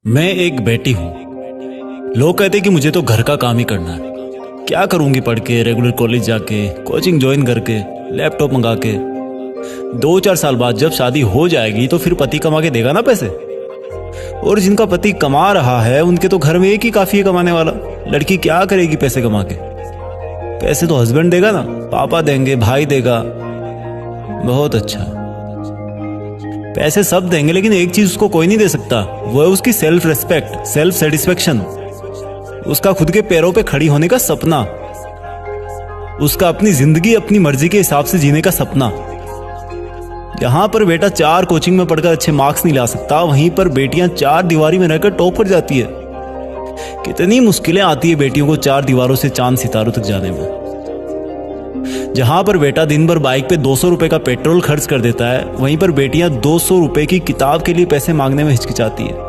मैं एक बेटी हूँ। लोग कहते कि मुझे तो घर का काम ही करना है। क्या करूंगी पढ़ के, रेगुलर कॉलेज जाके, कोचिंग ज्वाइन करके, लैपटॉप मंगा के। 2-4 साल बाद जब शादी हो जाएगी तो फिर पति कमा के देगा ना पैसे। और जिनका पति कमा रहा है उनके तो घर में एक ही काफी है कमाने वाला। लड़की क्या करेगी पैसे कमा के? पैसे तो हस्बैंड देगा ना, पापा देंगे, भाई देगा। बहुत अच्छा, पैसे सब देंगे, लेकिन एक चीज उसको कोई नहीं दे सकता, वो है उसकी सेल्फ रेस्पेक्ट, सेल्फ सेटिस्फेक्शन, उसका खुद के पैरों पे खड़ी होने का सपना, उसका अपनी जिंदगी अपनी मर्जी के हिसाब से जीने का सपना। यहां पर बेटा 4 कोचिंग में पढ़कर अच्छे मार्क्स नहीं ला सकता, वहीं पर बेटियां 4 दीवारी में रहकर टॉप कर जाती है। कितनी मुश्किलें आती है बेटियों को 4 दीवारों से चांद सितारों तक जाने में। जहां पर बेटा दिन भर बाइक पे 200 रुपए का पेट्रोल खर्च कर देता है, वहीं पर बेटियां 200 रुपए की किताब के लिए पैसे मांगने में हिचकिचाती है।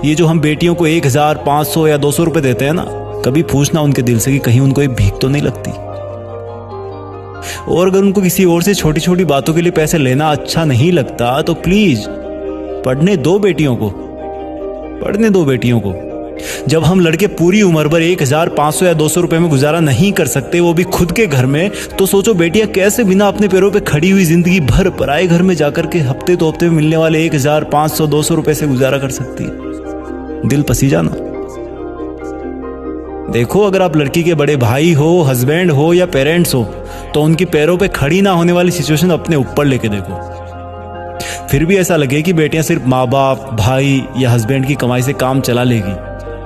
ये जो हम बेटियों को 1000, 500 या 200 रुपए देते हैं ना, कभी पूछना उनके दिल से कि कहीं उनको ये भीख तो नहीं लगती। और अगर उनको किसी और से छोटी छोटी बातों के लिए पैसे लेना अच्छा नहीं लगता तो प्लीज पढ़ने दो बेटियों को, पढ़ने दो बेटियों को। जब हम लड़के पूरी उम्र भर 1000, 500 या 200 रुपए में गुजारा नहीं कर सकते, वो भी खुद के घर में, तो सोचो बेटियां कैसे बिना अपने पैरों पे खड़ी हुई जिंदगी भर पराए घर में जाकर के हफ्ते तो हफ्ते में मिलने वाले 1000, 500, 200 रुपए से गुजारा कर सकती है। दिल पसीजा ना। देखो, अगर आप लड़की के बड़े भाई हो, हस्बैंड हो या पेरेंट्स हो, तो उनकी पैरों पे खड़ी ना होने वाली सिचुएशन अपने ऊपर लेके देखो। फिर भी ऐसा लगे कि बेटियां सिर्फ माँ बाप, भाई या हस्बैंड की कमाई से काम चला लेगी,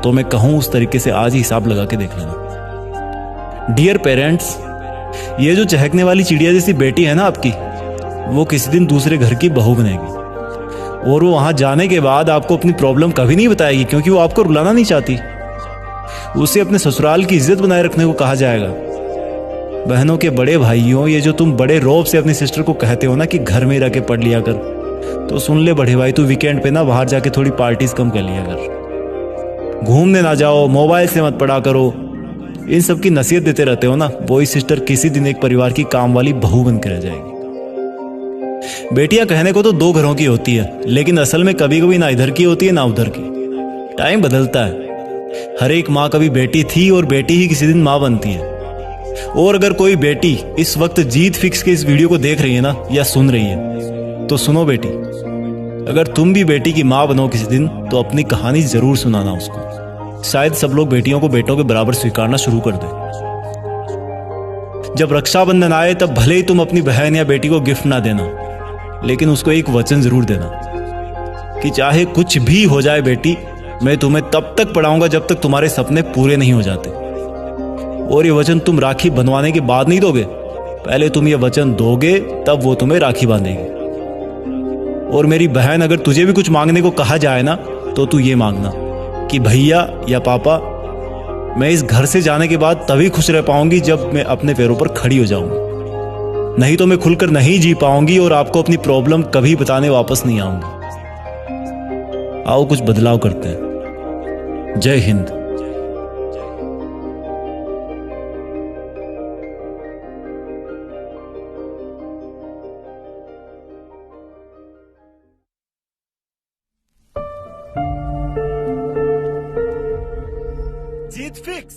तो मैं कहूं उस तरीके से आज ही हिसाब लगा के देख लेना। डियर पेरेंट्स, ये जो चहकने वाली चिड़िया जैसी बेटी है ना आपकी, वो किसी दिन दूसरे घर की बहू बनेगी। और वो वहां जाने के बाद आपको अपनी प्रॉब्लम कभी नहीं बताएगी, क्योंकि वो आपको रुलाना नहीं चाहती। उसे अपने ससुराल की इज्जत बनाए रखने को कहा जाएगा। बहनों के बड़े भाइयों, ये जो तुम बड़े रौब से अपनी सिस्टर को कहते हो ना कि घर में रह के पढ़ लिया कर, तो सुन ले बड़े भाई, तू वीकेंड पे ना बाहर जाके थोड़ी पार्टीज कम कर लिया कर, घूमने ना जाओ, मोबाइल से मत पढ़ा करो। इन सब की नसीहत देते रहते हो ना, वही सिस्टर किसी दिन एक परिवार की काम वाली बहू बनकर रह जाएगी। बेटियां कहने को तो 2 घरों की होती है, लेकिन असल में कभी कभी ना इधर की होती है ना उधर की। टाइम बदलता है। हर एक माँ कभी बेटी थी और बेटी ही किसी दिन माँ बनती है। और अगर कोई बेटी इस वक्त जीत फिक्स के इस वीडियो को देख रही है ना या सुन रही है, तो सुनो बेटी, अगर तुम भी बेटी की माँ बनो किसी दिन, तो अपनी कहानी जरूर सुनाना उसको। शायद सब लोग बेटियों को बेटों के बराबर स्वीकारना शुरू कर दें। जब रक्षाबंधन आए तब भले ही तुम अपनी बहन या बेटी को गिफ्ट ना देना, लेकिन उसको एक वचन जरूर देना कि चाहे कुछ भी हो जाए बेटी, मैं तुम्हें तब तक पढ़ाऊंगा जब तक तुम्हारे सपने पूरे नहीं हो जाते। और ये वचन तुम राखी बंधवाने के बाद नहीं दोगे, पहले तुम ये वचन दोगे तब वो तुम्हें राखी बांधेगी। और मेरी बहन, अगर तुझे भी कुछ मांगने को कहा जाए ना, तो तू ये मांगना कि भैया या पापा, मैं इस घर से जाने के बाद तभी खुश रह पाऊंगी जब मैं अपने पैरों पर खड़ी हो जाऊंगी, नहीं तो मैं खुलकर नहीं जी पाऊंगी और आपको अपनी प्रॉब्लम कभी बताने वापस नहीं आऊंगी। आओ कुछ बदलाव करते हैं। जय हिंद। जीत फिक्स।